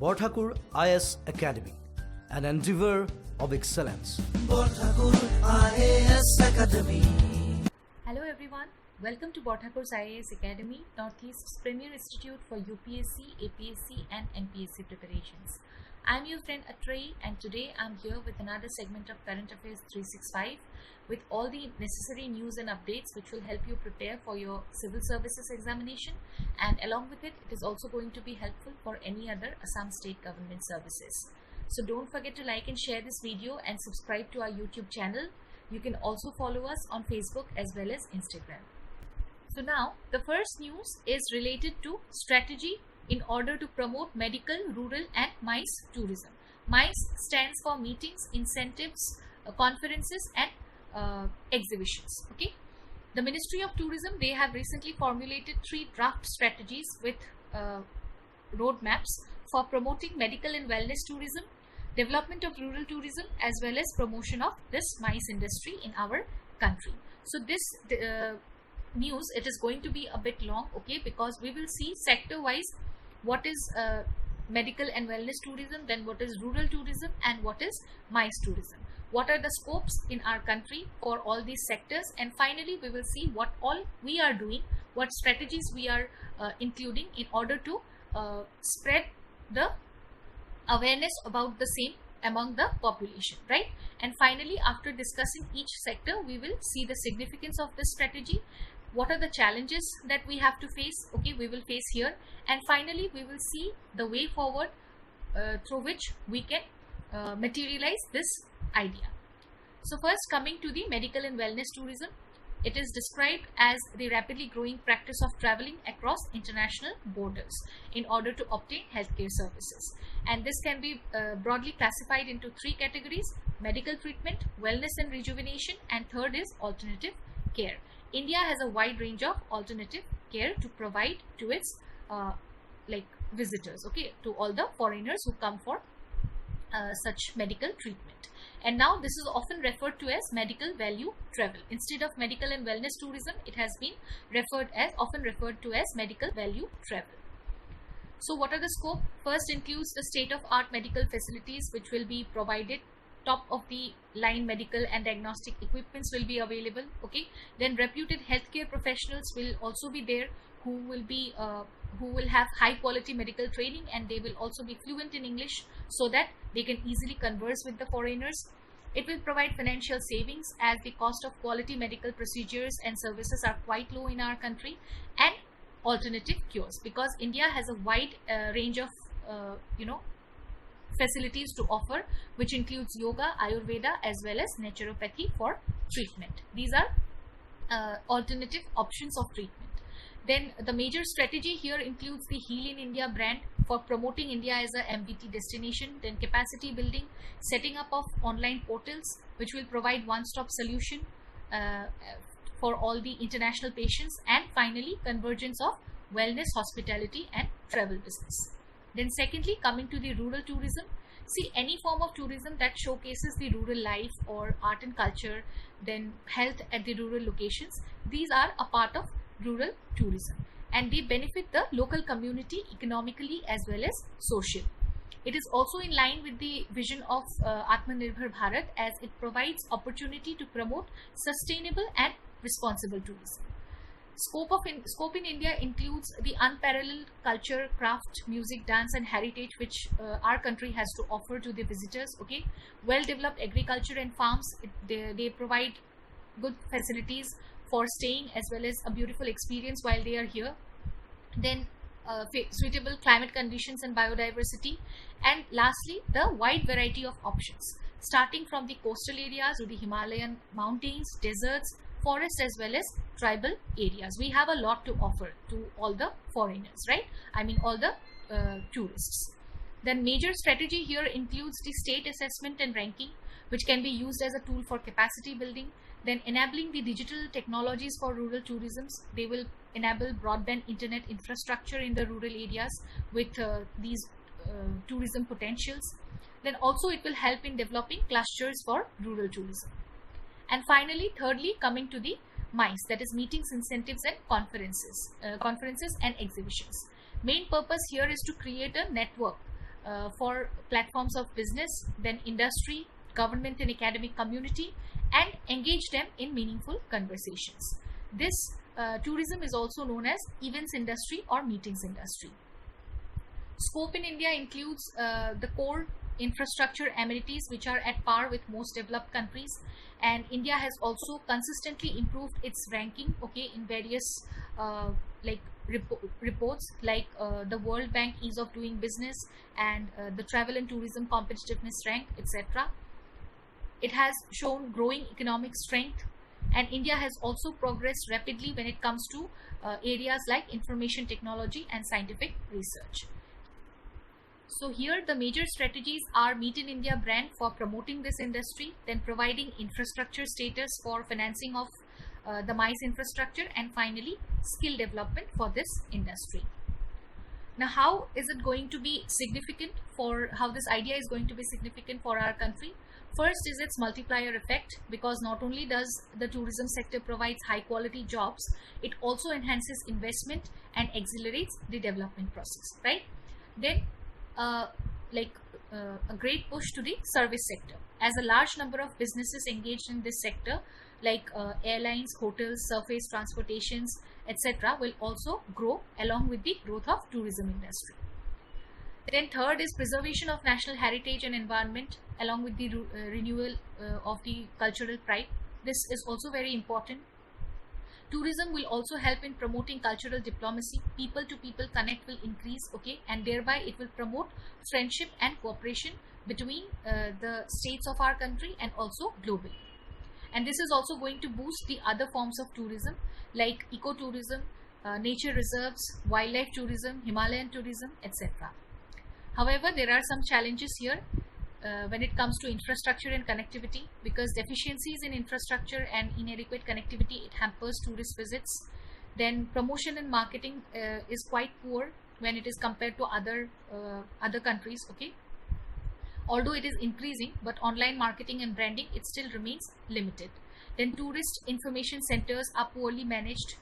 Borthakur IAS Academy, an endeavor of excellence. Borthakur IAS Academy. Hello everyone, welcome to Borthakur's IAS Academy, Northeast's premier institute for UPSC, APSC and NPSC preparations. I'm your friend Atreyi, and today I'm here with another segment of Current Affairs 365 with all the necessary news and updates which will help you prepare for your civil services examination, and along with it, it is also going to be helpful for any other Assam state government services. So don't forget to like and share this video and subscribe to our YouTube channel. You can also follow us on Facebook as well as Instagram. So now the first news is related to strategy in order to promote medical, rural and MICE tourism. MICE stands for meetings, incentives, conferences and exhibitions. Okay. The Ministry of Tourism, they have recently formulated 3 draft strategies with roadmaps for promoting medical and wellness tourism, development of rural tourism as well as promotion of this MICE industry in our country. So this news, it is going to be a bit long, okay, because we will see sector wise what is medical and wellness tourism, then what is rural tourism and what is MICE tourism. What are the scopes in our country for all these sectors, and finally we will see what all we are doing, what strategies we are including in order to spread the awareness about the same among the population, right? And finally, after discussing each sector, we will see the significance of this strategy. What are the challenges that we have to face? Okay, we will face here, and finally we will see the way forward through which we can materialize this idea. So first, coming to the medical and wellness tourism, it is described as the rapidly growing practice of traveling across international borders in order to obtain healthcare services, and this can be broadly classified into 3 categories: medical treatment, wellness and rejuvenation, and third is alternative care. India has a wide range of alternative care to provide to its visitors, okay, to all the foreigners who come for such medical treatment. And now this is often referred to as medical value travel. Instead of medical and wellness tourism, it has been often referred to as medical value travel. So what are the scope? First includes the state-of-art medical facilities which will be provided. Top of the line medical and diagnostic equipments will be available, okay. Then reputed healthcare professionals will also be there who will have high quality medical training, and they will also be fluent in English so that they can easily converse with the foreigners. It will provide financial savings as the cost of quality medical procedures and services are quite low in our country, and alternative cures, because India has a wide range of facilities to offer, which includes yoga, Ayurveda as well as naturopathy for treatment. These are alternative options of treatment. Then the major strategy here includes the Heal in India brand for promoting India as a MVT destination, then capacity building, setting up of online portals which will provide one-stop solution for all the international patients, and finally convergence of wellness, hospitality and travel business. Then secondly, coming to the rural tourism, see, any form of tourism that showcases the rural life or art and culture, then health at the rural locations, these are a part of rural tourism, and they benefit the local community economically as well as socially. It is also in line with the vision of Atmanirbhar Bharat, as it provides opportunity to promote sustainable and responsible tourism. Scope in India includes the unparalleled culture, craft, music, dance and heritage which our country has to offer to the visitors, okay. Well developed agriculture and farms, they provide good facilities for staying as well as a beautiful experience while they are here. Then suitable climate conditions and biodiversity, and lastly the wide variety of options starting from the coastal areas to the Himalayan mountains, deserts, forests as well as tribal areas. We have a lot to offer to all the foreigners, right? I mean all the tourists. Then major strategy here includes the state assessment and ranking, which can be used as a tool for capacity building. Then enabling the digital technologies for rural tourism. They will enable broadband internet infrastructure in the rural areas with these tourism potentials. Then also it will help in developing clusters for rural tourism. And finally, thirdly, coming to the MICE, that is meetings, incentives and conferences and exhibitions. Main purpose here is to create a network for platforms of business, then industry, government and academic community, and engage them in meaningful conversations. This tourism is also known as events industry or meetings industry. Scope in India includes the core infrastructure amenities which are at par with most developed countries, and India has also consistently improved its ranking, okay, in various reports like the World Bank Ease of Doing Business and the Travel and Tourism Competitiveness Rank, etc. It has shown growing economic strength, and India has also progressed rapidly when it comes to areas like information technology and scientific research. So here the major strategies are Meet in India brand for promoting this industry, then providing infrastructure status for financing of the MICE infrastructure, and finally skill development for this industry. Now, how is it going to be significant for, how this idea is going to be significant for our country? First is its multiplier effect, because not only does the tourism sector provides high quality jobs, it also enhances investment and accelerates the development process, right? Then a great push to the service sector, as a large number of businesses engaged in this sector like airlines, hotels, surface transportations, etc. will also grow along with the growth of tourism industry. Then third is preservation of national heritage and environment along with the renewal of the cultural pride. This is also very important. Tourism will also help in promoting cultural diplomacy. People to people connect will increase, okay, and thereby it will promote friendship and cooperation between the states of our country and also globally. And this is also going to boost the other forms of tourism like ecotourism, nature reserves, wildlife tourism, Himalayan tourism, etc. However, there are some challenges here when it comes to infrastructure and connectivity, because deficiencies in infrastructure and inadequate connectivity, it hampers tourist visits. Then promotion and marketing is quite poor when it is compared to other countries, okay. Although it is increasing, but online marketing and branding, it still remains limited. Then tourist information centers are poorly managed,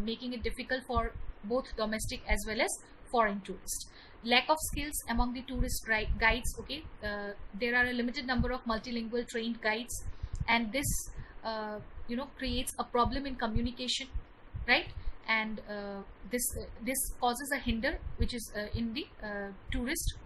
making it difficult for both domestic as well as foreign tourists. Lack of skills among the tourist guides, okay. There are a limited number of multilingual trained guides, and this creates a problem in communication, right? And this causes a hinder which is in the tourist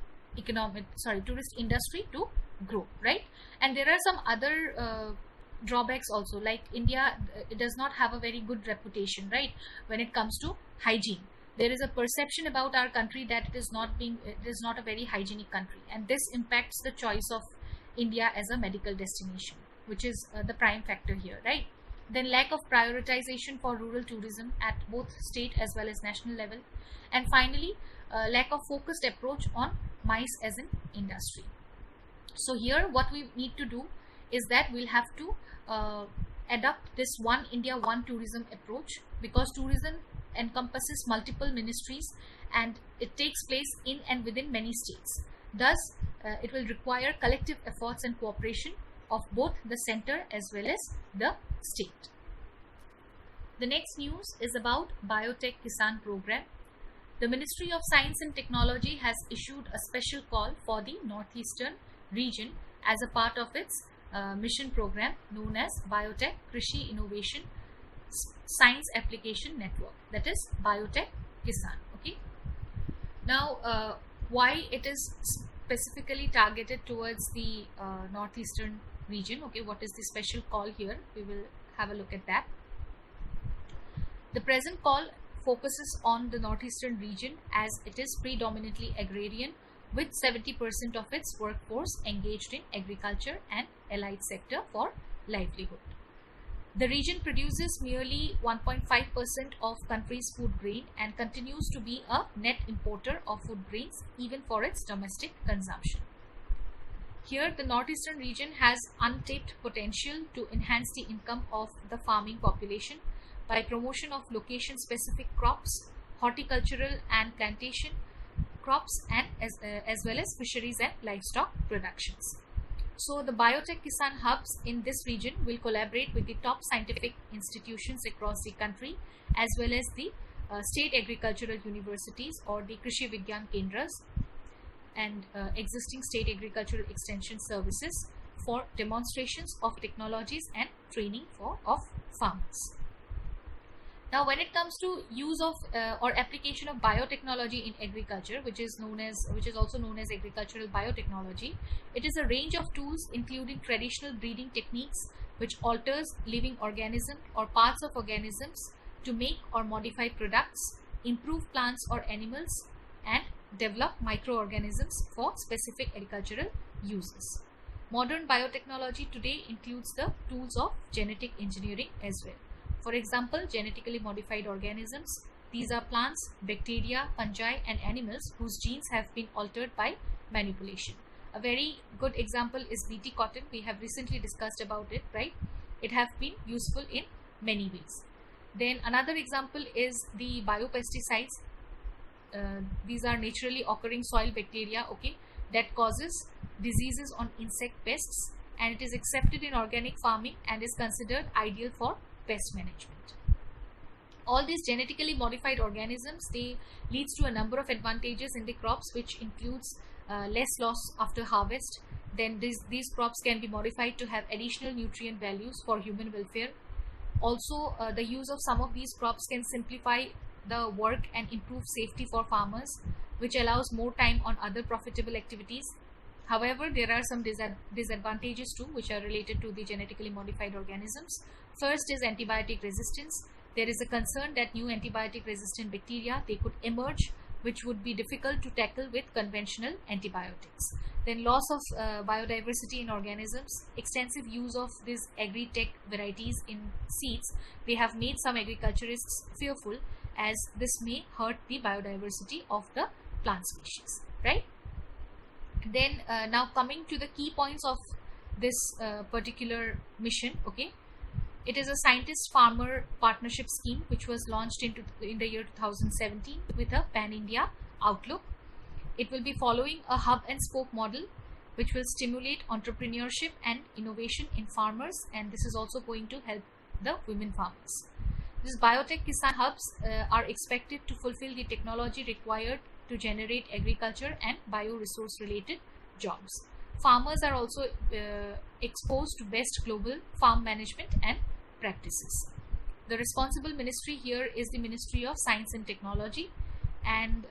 industry to grow, right? And there are some other drawbacks also, like India, it does not have a very good reputation, right, when it comes to hygiene. There is a perception about our country that it is not a very hygienic country, and this impacts the choice of India as a medical destination, which is the prime factor here, right? Then lack of prioritization for rural tourism at both state as well as national level, and finally lack of focused approach on MICE as an industry. So here what we need to do is that we'll have to adopt this One India One Tourism approach, because tourism encompasses multiple ministries and it takes place in and within many states. Thus it will require collective efforts and cooperation of both the center as well as the state. The next news is about Biotech Kisan program. The Ministry of Science and Technology has issued a special call for the Northeastern region as a part of its mission program known as Biotech Krishi Innovation Science Application Network, that is Biotech Kisan, okay. Now why it is specifically targeted towards the Northeastern region, okay, what is the special call here? We will have a look at that. The present call focuses on the Northeastern region as it is predominantly agrarian, with 70% of its workforce engaged in agriculture and allied sector for livelihood. The region produces merely 1.5% of country's food grain and continues to be a net importer of food grains even for its domestic consumption. Here the Northeastern region has untapped potential to enhance the income of the farming population by promotion of location-specific crops, horticultural and plantation crops, and as well as fisheries and livestock productions. So the Biotech Kisan hubs in this region will collaborate with the top scientific institutions across the country as well as the state agricultural universities or the Krishi Vigyan Kendras. and existing state agricultural extension services for demonstrations of technologies and training of farmers. Now, when it comes to use of or application of biotechnology in agriculture, which is also known as agricultural biotechnology, it is a range of tools including traditional breeding techniques which alters living organism or parts of organisms to make or modify products, improve plants or animals, and develop microorganisms for specific agricultural uses. Modern biotechnology today includes the tools of genetic engineering as well. For example, genetically modified organisms. These are plants, bacteria, fungi, and animals whose genes have been altered by manipulation. A very good example is BT cotton. We have recently discussed about it, right? It has been useful in many ways. Then another example is the biopesticides. These are naturally occurring soil bacteria, okay, that causes diseases on insect pests, and it is accepted in organic farming and is considered ideal for pest management. All these genetically modified organisms, they leads to a number of advantages in the crops, which includes less loss after harvest. Then these crops can be modified to have additional nutrient values for human welfare. Also, the use of some of these crops can simplify the work and improve safety for farmers, which allows more time on other profitable activities. However, there are some disadvantages too, which are related to the genetically modified organisms. First is antibiotic resistance. There is a concern that new antibiotic resistant bacteria, they could emerge, which would be difficult to tackle with conventional antibiotics. Then loss of biodiversity in organisms. Extensive use of these agri-tech varieties in seeds, they have made some agriculturists fearful, as this may hurt the biodiversity of the plant species, right? Then now coming to the key points of this particular mission, okay, it is a scientist-farmer partnership scheme which was launched in the year 2017 with a pan-India outlook. It will be following a hub and spoke model which will stimulate entrepreneurship and innovation in farmers, and this is also going to help the women farmers. These biotech Kisan hubs are expected to fulfill the technology required to generate agriculture and bioresource related jobs. Farmers are also exposed to best global farm management and practices. The responsible ministry here is the Ministry of Science and Technology, and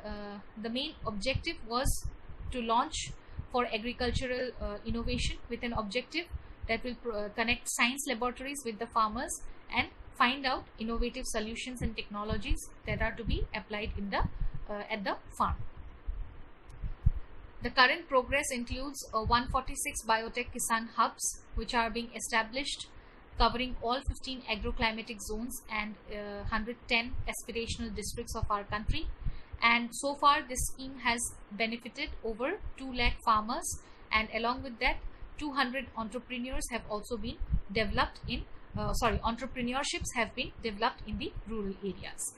the main objective was to launch for agricultural innovation with an objective that will connect science laboratories with the farmers and find out innovative solutions and technologies that are to be applied in the at the farm. The current progress includes 146 biotech Kisan hubs which are being established, covering all 15 agroclimatic zones and 110 aspirational districts of our country. And so far this scheme has benefited over 2 lakh farmers, and along with that 200 entrepreneurs have also been developed in entrepreneurships have been developed in the rural areas.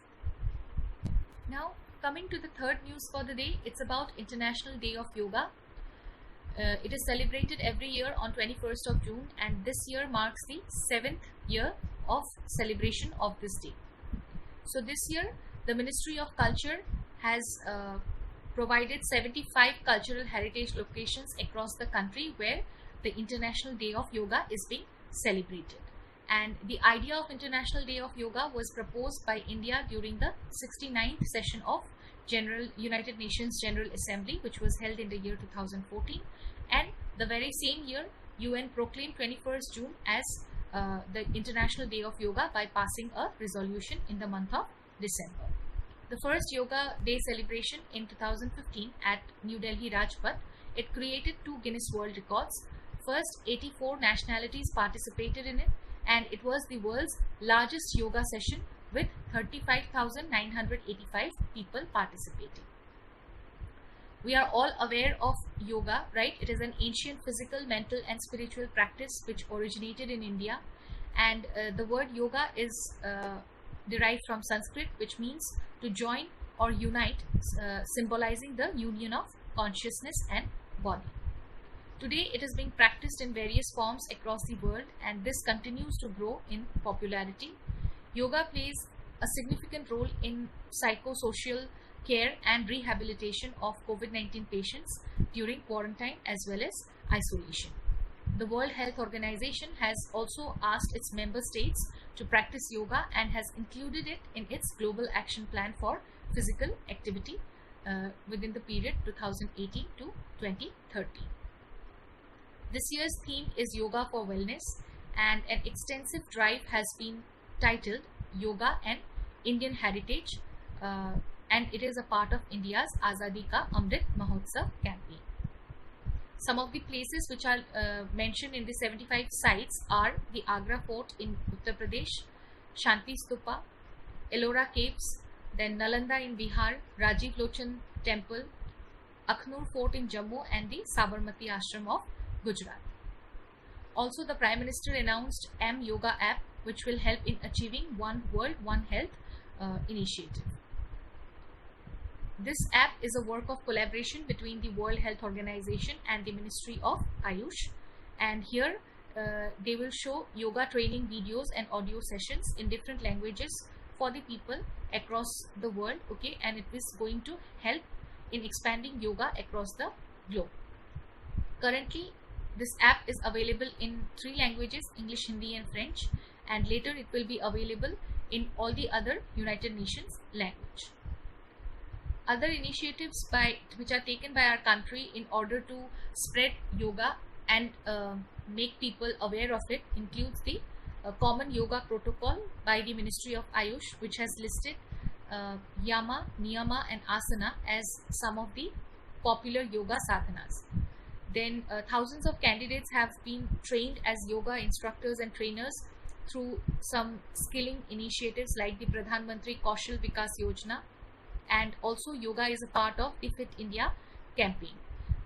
Now coming to the third news for the day, it's about International Day of Yoga. It is celebrated every year on 21st of June, and this year marks the 7th year of celebration of this day. So this year the Ministry of Culture has provided 75 cultural heritage locations across the country where the International Day of Yoga is being celebrated. And the idea of International Day of Yoga was proposed by India during the 69th session of United Nations General Assembly, which was held in the year 2014. And the very same year, UN proclaimed 21st June as the International Day of Yoga by passing a resolution in the month of December. The first Yoga Day celebration in 2015 at New Delhi Rajpath, it created 2 Guinness World Records. First, 84 nationalities participated in it, and it was the world's largest yoga session with 35,985 people participating. We are all aware of yoga, right? It is an ancient physical, mental and spiritual practice which originated in India, and the word yoga is derived from Sanskrit, which means to join or unite, symbolizing the union of consciousness and body. Today it is being practiced in various forms across the world, and this continues to grow in popularity. Yoga plays a significant role in psychosocial care and rehabilitation of COVID-19 patients during quarantine as well as isolation. The World Health Organization has also asked its member states to practice yoga and has included it in its Global Action Plan for Physical Activity within the period 2018 to 2030. This year's theme is Yoga for Wellness, and an extensive drive has been titled Yoga and Indian Heritage, and it is a part of India's Azadi Ka Amrit Mahotsav campaign. Some of the places which are mentioned in the 75 sites are the Agra Fort in Uttar Pradesh, Shanti Stupa, Ellora Caves, then Nalanda in Bihar, Rajiv Lochan Temple, Akhnur Fort in Jammu, and the Sabarmati Ashram of Gujarat. Also, the Prime Minister announced M-Yoga app, which will help in achieving One World, One Health initiative. This app is a work of collaboration between the World Health Organization and the Ministry of Ayush, and here they will show yoga training videos and audio sessions in different languages for the people across the world, okay, and it is going to help in expanding yoga across the globe. Currently, this app is available in 3 languages, English, Hindi and French, and later it will be available in all the other United Nations language. Other initiatives which are taken by our country in order to spread yoga and make people aware of it includes the Common Yoga Protocol by the Ministry of Ayush, which has listed Yama, Niyama and Asana as some of the popular yoga sadhanas. Then thousands of candidates have been trained as yoga instructors and trainers through some skilling initiatives like the Pradhan Mantri Kaushal Vikas Yojana, and also yoga is a part of the Fit India campaign.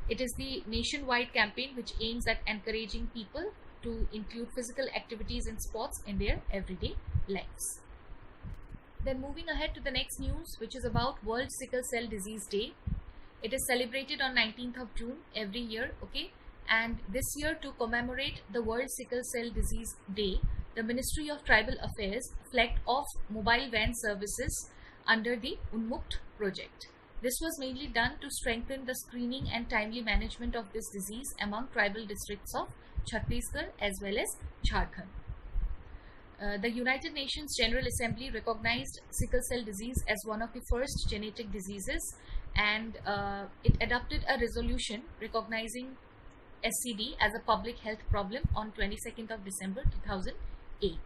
It is the nationwide campaign which aims at encouraging people to include physical activities and sports in their everyday lives. Then moving ahead to the next news, which is about World Sickle Cell Disease Day. It is celebrated on 19th of June every year, okay, and this year, to commemorate the World Sickle Cell Disease Day, the Ministry of Tribal Affairs flagged off mobile van services under the Unmukt project. This was mainly done to strengthen the screening and timely management of this disease among tribal districts of Chhattisgarh as well as Jharkhand. The United Nations General Assembly recognized sickle cell disease as one of the first genetic diseases, and it adopted a resolution recognizing SCD as a public health problem on 22nd of December 2008.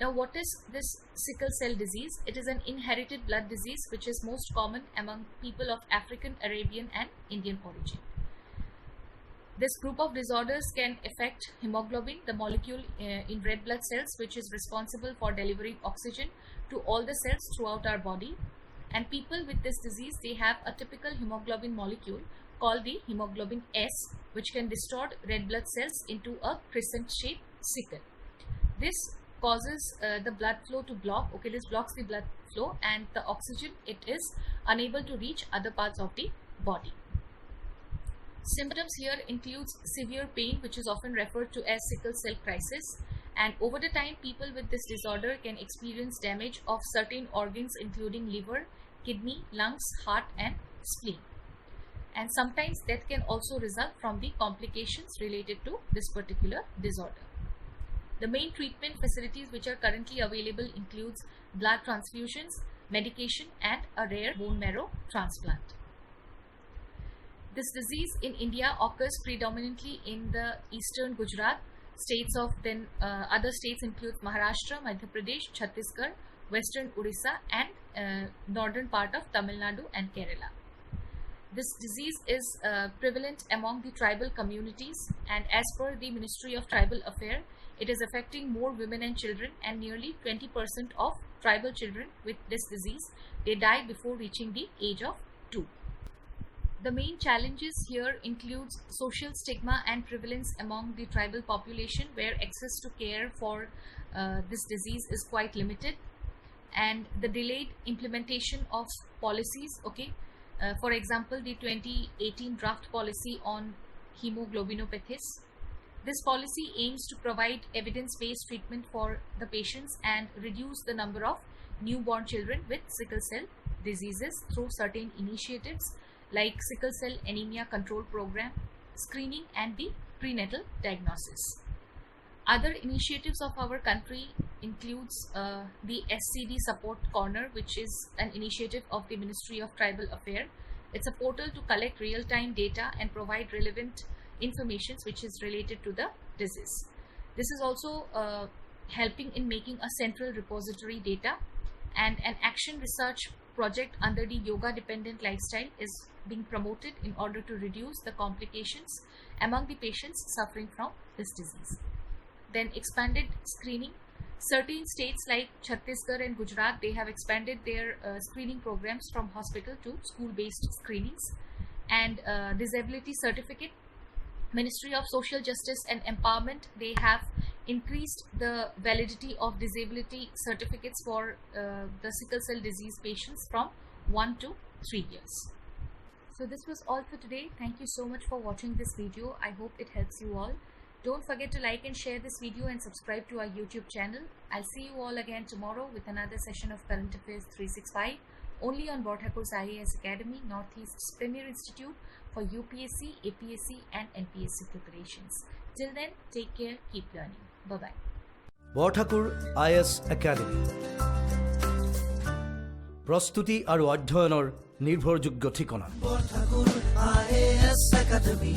Now, what is this sickle cell disease? It is an inherited blood disease which is most common among people of African, Arabian and Indian origin. This group of disorders can affect hemoglobin, the molecule in red blood cells which is responsible for delivering oxygen to all the cells throughout our body. And people with this disease, they have a typical hemoglobin molecule called the hemoglobin S, which can distort red blood cells into a crescent-shaped sickle. This causes the blood flow to block. Okay, this blocks the blood flow, and the oxygen, it is unable to reach other parts of the body. Symptoms here includes severe pain, which is often referred to as sickle cell crisis, and over the time people with this disorder can experience damage of certain organs including liver, kidney, lungs, heart and spleen. And sometimes death can also result from the complications related to this particular disorder. The main treatment facilities which are currently available includes blood transfusions, medication and a rare bone marrow transplant. This disease in India occurs predominantly in the eastern Gujarat states of, then other states include Maharashtra, Madhya Pradesh, Chhattisgarh, western Orissa and northern part of Tamil Nadu and Kerala. This disease is prevalent among the tribal communities, and as per the Ministry of Tribal Affairs, it is affecting more women and children, and nearly 20% of tribal children with this disease, they die before reaching the age of 2. The main challenges here includes social stigma and prevalence among the tribal population, where access to care for this disease is quite limited, and the delayed implementation of policies. Okay, for example, the 2018 draft policy on hemoglobinopathies. This policy aims to provide evidence-based treatment for the patients and reduce the number of newborn children with sickle cell diseases through certain initiatives like sickle cell anemia control program, screening and the prenatal diagnosis. Other initiatives of our country includes the SCD Support Corner, which is an initiative of the Ministry of Tribal Affairs. It's a portal to collect real-time data and provide relevant information which is related to the disease. This is also helping in making a central repository data, and an action research project under the yoga dependent lifestyle is being promoted in order to reduce the complications among the patients suffering from this disease. Then expanded screening. Certain states like Chhattisgarh and Gujarat, they have expanded their screening programs from hospital to school-based screenings. And disability certificate. Ministry of Social Justice and Empowerment, they have increased the validity of disability certificates for the sickle cell disease patients from 1 to 3 years. So this was all for today. Thank you so much for watching this video. I hope it helps you all. Don't forget to like and share this video and subscribe to our YouTube channel. I'll see you all again tomorrow with another session of Current Affairs 365 only on Borthakur's IAS Academy, Northeast's Premier Institute for UPSC, APSC and NPSC preparations. Till then, take care, keep learning. Bye-bye. Borthakur IAS academy প্ৰস্তুতি আৰু অধ্যয়নৰ নিৰ্ভৰযোগ্য ঠিকনা Borthakur IAS Academy